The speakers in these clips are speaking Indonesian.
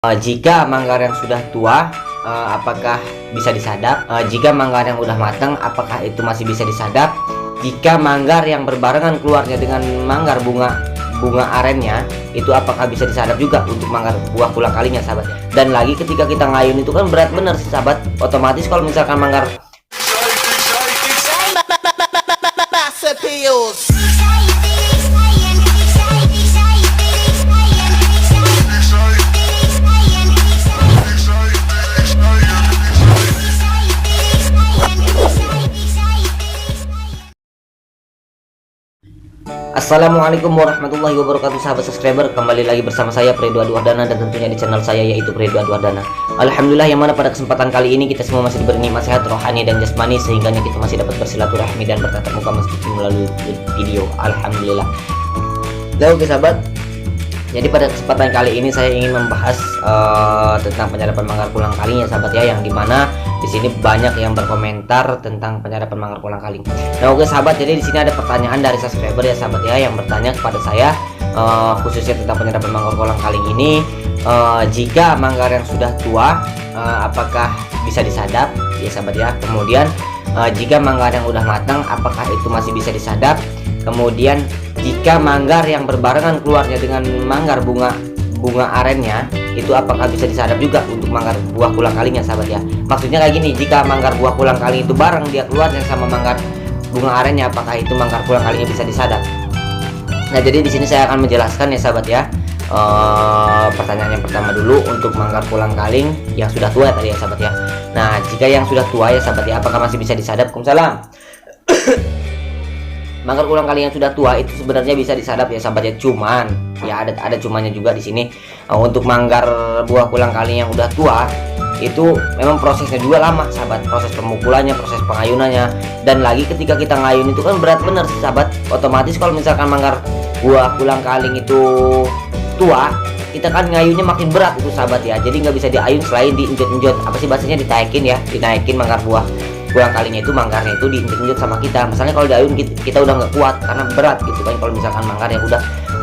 Jika manggar yang sudah tua, apakah bisa disadap? Jika manggar yang udah matang, apakah itu masih bisa disadap? Jika manggar yang berbarengan keluarnya dengan manggar bunga arennya, itu apakah bisa disadap juga untuk manggar buah kulang kalinya, sahabat? Dan lagi ketika kita ngayun itu kan berat bener sih, sahabat. Otomatis kalau misalkan manggar Assalamualaikum warahmatullahi wabarakatuh, sahabat subscriber. Kembali lagi bersama saya Fredo Adwardana dan tentunya di channel saya yaitu Fredo Adwardana. Alhamdulillah, yang mana pada kesempatan kali ini kita semua masih diberi nikmat sehat rohani dan jasmani, sehingga kita masih dapat bersilaturahmi dan bertatap muka meskipun melalui video. Alhamdulillah. Oke sahabat, jadi pada kesempatan kali ini saya ingin membahas tentang penyadapan manggar kulang kaling ya sahabat ya, yang dimana di sini banyak yang berkomentar tentang penyadapan manggar kulang kaling. Nah oke sahabat, jadi di sini ada pertanyaan dari subscriber ya sahabat ya, yang bertanya kepada saya khususnya tentang penyadapan manggar kulang kaling ini. Jika manggar yang sudah tua, apakah bisa disadap ya sahabat ya? Kemudian jika manggar yang udah matang, apakah itu masih bisa disadap? Kemudian jika manggar yang berbarengan keluarnya dengan manggar bunga arennya, itu apakah bisa disadap juga untuk manggar buah kulang kalingnya sahabat ya? Maksudnya kayak gini, jika manggar buah kulang kaling itu bareng dia keluarnya sama manggar bunga arennya, apakah itu manggar kulang kalingnya bisa disadap? Nah jadi di sini saya akan menjelaskan ya sahabat ya. Pertanyaan yang pertama dulu untuk manggar kulang kaling yang sudah tua tadi ya sahabat ya. Nah jika yang sudah tua ya sahabat ya, apakah masih bisa disadap? Waalaikumsalam. Manggar kulang kaling yang sudah tua itu sebenarnya bisa disadap ya sahabat ya, cuman ya ada cumannya juga di sini. Untuk manggar buah kulang kaling yang udah tua itu memang prosesnya juga lama sahabat, proses pemukulannya, proses pengayunannya, dan lagi ketika kita ngayun itu kan berat bener sih sahabat. Otomatis kalau misalkan manggar buah kulang kaling itu tua, kita kan ngayunnya makin berat itu sahabat ya, jadi nggak bisa diayun selain diinjot-injot, apa sih bahasanya, dinaikin manggar buah kulang kalingnya itu, manggarnya itu diinjek-injek sama kita. Misalnya kalau diayun kita udah nggak kuat karena berat gitu kan, kalau misalkan manggar yang udah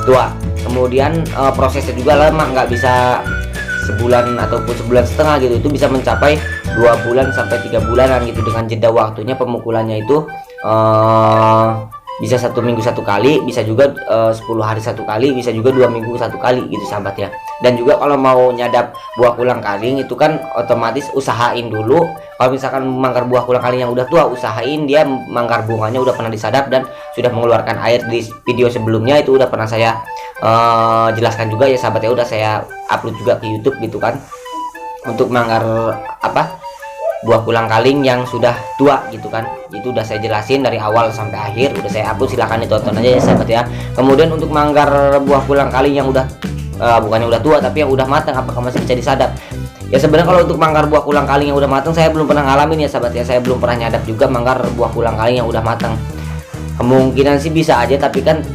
tua. Kemudian prosesnya juga lama, nggak bisa sebulan ataupun sebulan setengah gitu, itu bisa mencapai 2 bulan sampai 3 bulanan gitu, dengan jeda waktunya pemukulannya itu bisa 1 minggu 1 kali, bisa juga 10 hari 1 kali, bisa juga 2 minggu 1 kali gitu sahabat ya. Dan juga kalau mau nyadap buah kulang kaling itu kan otomatis usahain dulu, kalau misalkan manggar buah kulang kaling yang udah tua, usahain dia manggar bunganya udah pernah disadap dan sudah mengeluarkan air. Di video sebelumnya itu udah pernah saya jelaskan juga ya sahabat ya, udah saya upload juga ke YouTube gitu kan, untuk manggar buah kulang kaling yang sudah tua gitu kan, itu udah saya jelasin dari awal sampai akhir, udah saya upload, silahkan ditonton aja ya sahabat ya. Kemudian untuk manggar buah kulang kaling yang udah bukannya udah tua tapi yang udah matang, apakah masih bisa disadap? Ya sebenarnya kalau untuk manggar buah kulang kaling yang udah matang saya belum pernah ngalamin ya sahabat ya, saya belum pernah nyadap juga manggar buah kulang kaling yang udah matang. Kemungkinan sih bisa aja, tapi kan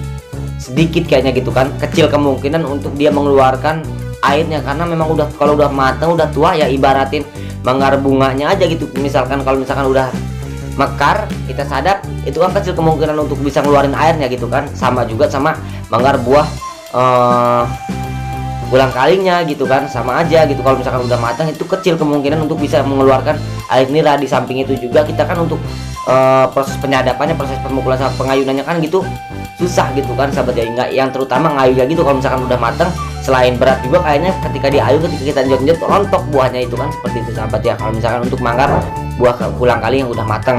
sedikit kayaknya gitu kan, kecil kemungkinan untuk dia mengeluarkan airnya, karena memang udah, kalau udah matang udah tua ya ibaratin manggar bunganya aja gitu. Misalkan kalau misalkan udah mekar kita sadap, itu kan kecil kemungkinan untuk bisa ngeluarin airnya gitu kan. Sama juga sama manggar buah kulang kalingnya gitu kan, sama aja gitu. Kalau misalkan udah matang itu kecil kemungkinan untuk bisa mengeluarkan air nira. Di samping itu juga kita kan untuk proses penyadapannya, proses pemukulan sama pengayunannya kan gitu susah gitu kan sahabat ya, yang terutama ngayunya gitu. Kalau misalkan udah matang, selain berat juga kayaknya ketika diayu, ketika kita njot-njot rontok buahnya itu kan, seperti itu sahabat ya, kalau misalkan untuk manggar buah kulang kaling yang udah matang.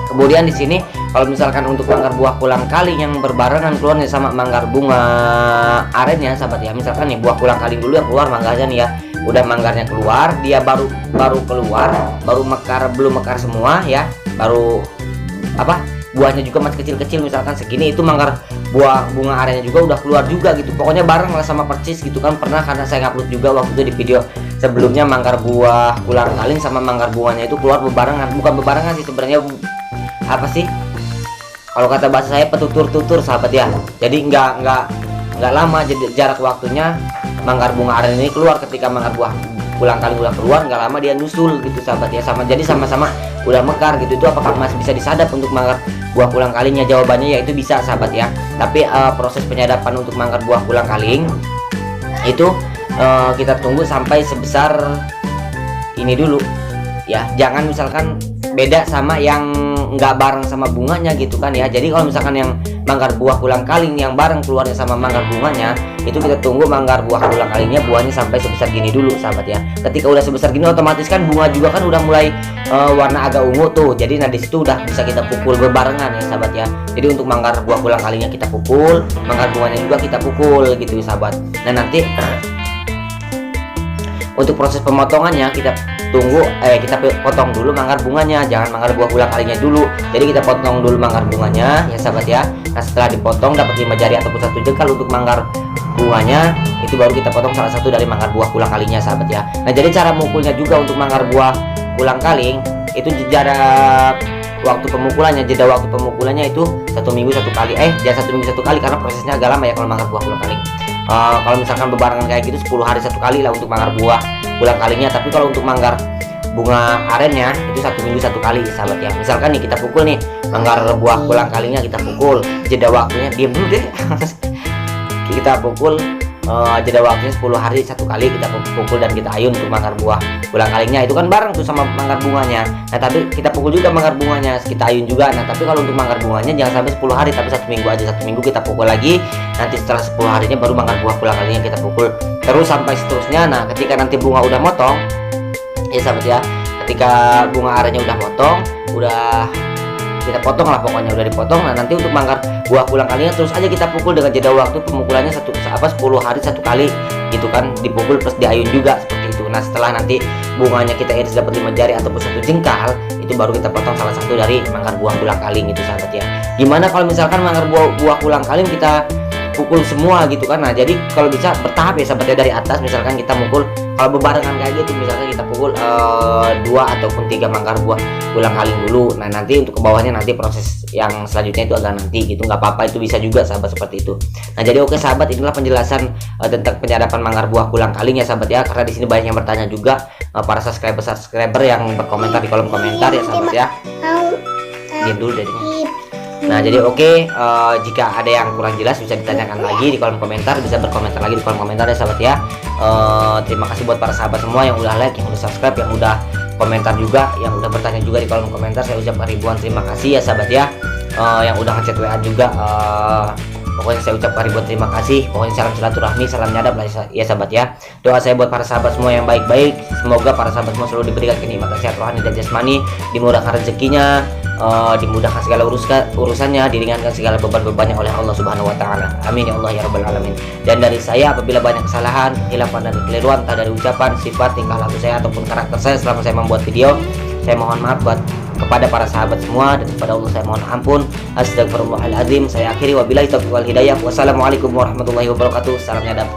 Kemudian di sini kalau misalkan untuk manggar buah kulang kaling yang berbarengan keluarnya sama manggar bunga arennya sahabat ya, misalkan nih buah kulang kaling dulu yang keluar manggarnya nih ya, udah manggarnya keluar, dia baru keluar, baru mekar, belum mekar semua ya, baru buahnya juga masih kecil-kecil misalkan segini, itu manggar buah bunga arennya juga udah keluar juga gitu. Pokoknya bareng lah sama percis gitu kan, pernah karena saya ngupload juga waktu itu di video sebelumnya, manggar buah kulang kaling sama manggar bunganya itu keluar bebarengan, bukan bebarengan sih sebenarnya, apa sih kalau kata bahasa saya, petutur-tutur sahabat ya. Jadi nggak lama jarak waktunya manggar bunga aren ini keluar, ketika manggar buah kulang kaling udah keluar nggak lama dia nyusul gitu sahabat ya, jadi sama-sama udah mekar gitu. Itu apakah masih bisa disadap untuk manggar buah kulang kalingnya? Jawabannya yaitu bisa sahabat ya, tapi proses penyadapan untuk manggar buah kulang kaling itu kita tunggu sampai sebesar ini dulu ya. Jangan misalkan beda sama yang nggak bareng sama bunganya gitu kan ya. Jadi kalau misalkan yang manggar buah kulang kaling yang bareng keluarnya sama manggar bunganya, itu kita tunggu manggar buah kulang kalingnya buahnya sampai sebesar gini dulu sahabat ya. Ketika udah sebesar gini otomatis kan bunga juga kan udah mulai warna agak ungu tuh. Jadi nah disitu udah bisa kita pukul berbarengan ya sahabat ya. Jadi untuk manggar buah kulang kalingnya kita pukul, manggar bunganya juga kita pukul gitu ya sahabat. Nah nanti untuk proses pemotongannya kita tunggu kita potong dulu manggar bunganya, jangan manggar buah kulang kalingnya dulu. Jadi kita potong dulu manggar bunganya ya sahabat ya. Nah setelah dipotong dapat 5 jari ataupun 1 jengkal untuk manggar bunganya, itu baru kita potong salah satu dari manggar buah kulang kalingnya sahabat ya. Nah jadi cara mukulnya juga untuk manggar buah kulang kaling itu jarak waktu pemukulannya, jeda waktu pemukulannya itu 1 minggu 1 kali, jangan 1 minggu 1 kali karena prosesnya agak lama ya kalau manggar buah kulang kaling. Kalau misalkan bebarengan kayak gitu 10 hari 1 kali lah untuk manggar buah kulang kalingnya. Tapi kalau untuk manggar bunga arennya itu 1 minggu 1 kali sahabat ya. Misalkan nih kita pukul nih manggar buah kulang kalingnya, kita pukul, jeda waktunya diam dulu deh kita pukul jeda waktunya 10 hari 1 kali kita pukul dan kita ayun untuk manggar buah kulang kalingnya. Itu kan bareng tuh sama manggar bunganya. Nah tapi kita pukul juga manggar bunganya, kita ayun juga. Nah tapi kalau untuk manggar bunganya jangan sampai 10 hari, tapi 1 minggu aja. 1 minggu kita pukul lagi, nanti setelah 10 harinya baru manggar buah kulang kalingnya kita pukul, terus sampai seterusnya. Nah ketika nanti bunga udah motong ya sahabat ya, ketika bunga arennya udah motong, udah kita potong lah pokoknya, udah dipotong. Nah nanti untuk manggar buah kulang kalingnya terus aja kita pukul dengan jeda waktu pemukulannya 10 hari 1 kali gitu kan, dipukul plus diayun juga seperti itu. Nah setelah nanti bunganya kita iris dapat 5 jari ataupun 1 jengkal, itu baru kita potong salah satu dari manggar buah kulang kaling itu sahabat ya. Gimana kalau misalkan manggar buah kulang kaling kita pukul semua gitu kan? Nah jadi kalau bisa bertahap ya sahabat ya, dari atas misalkan kita mukul, kalau bebarengan kayak gitu misalkan kita pukul 2 ataupun 3 manggar buah kulang kaling dulu. Nah nanti untuk ke bawahnya nanti proses yang selanjutnya itu agak nanti gitu, nggak apa-apa, itu bisa juga sahabat seperti itu. Nah jadi oke sahabat, inilah penjelasan tentang penyadapan manggar buah kulang kaling ya sahabat ya, karena di sini banyak yang bertanya juga, para subscriber yang berkomentar di kolom komentar ya sahabat ya. Diam dulu dari ini. Nah jadi oke, jika ada yang kurang jelas bisa ditanyakan lagi di kolom komentar, bisa berkomentar lagi di kolom komentar ya sahabat ya. Terima kasih buat para sahabat semua yang udah like, yang udah subscribe, yang udah komentar juga, yang udah bertanya juga di kolom komentar. Saya ucapkan ribuan terima kasih ya sahabat ya. Yang udah ngechat WA juga, pokoknya saya ucapkan ribuan terima kasih. Pokoknya salam silaturahmi, salam nyadap lah ya sahabat ya. Doa saya buat para sahabat semua yang baik-baik, semoga para sahabat semua selalu diberikan kenikmatan sehat rohani dan jasmani, dimudahkan rezekinya, dimudahkan segala urusannya, diringankan segala beban-bebannya oleh Allah Subhanahu wa taala. Amin ya Allah ya rabbal alamin. Dan dari saya apabila banyak kesalahan, kehilafan dan kekeliruan entah dari ucapan, sifat, tingkah laku saya ataupun karakter saya selama saya membuat video, saya mohon maaf kepada para sahabat semua, dan kepada Allah saya mohon ampun. Astagfirullahaladzim. Saya akhiri, wabillahi taufiq wal hidayah. Wassalamualaikum warahmatullahi wabarakatuh. Salam nyadap.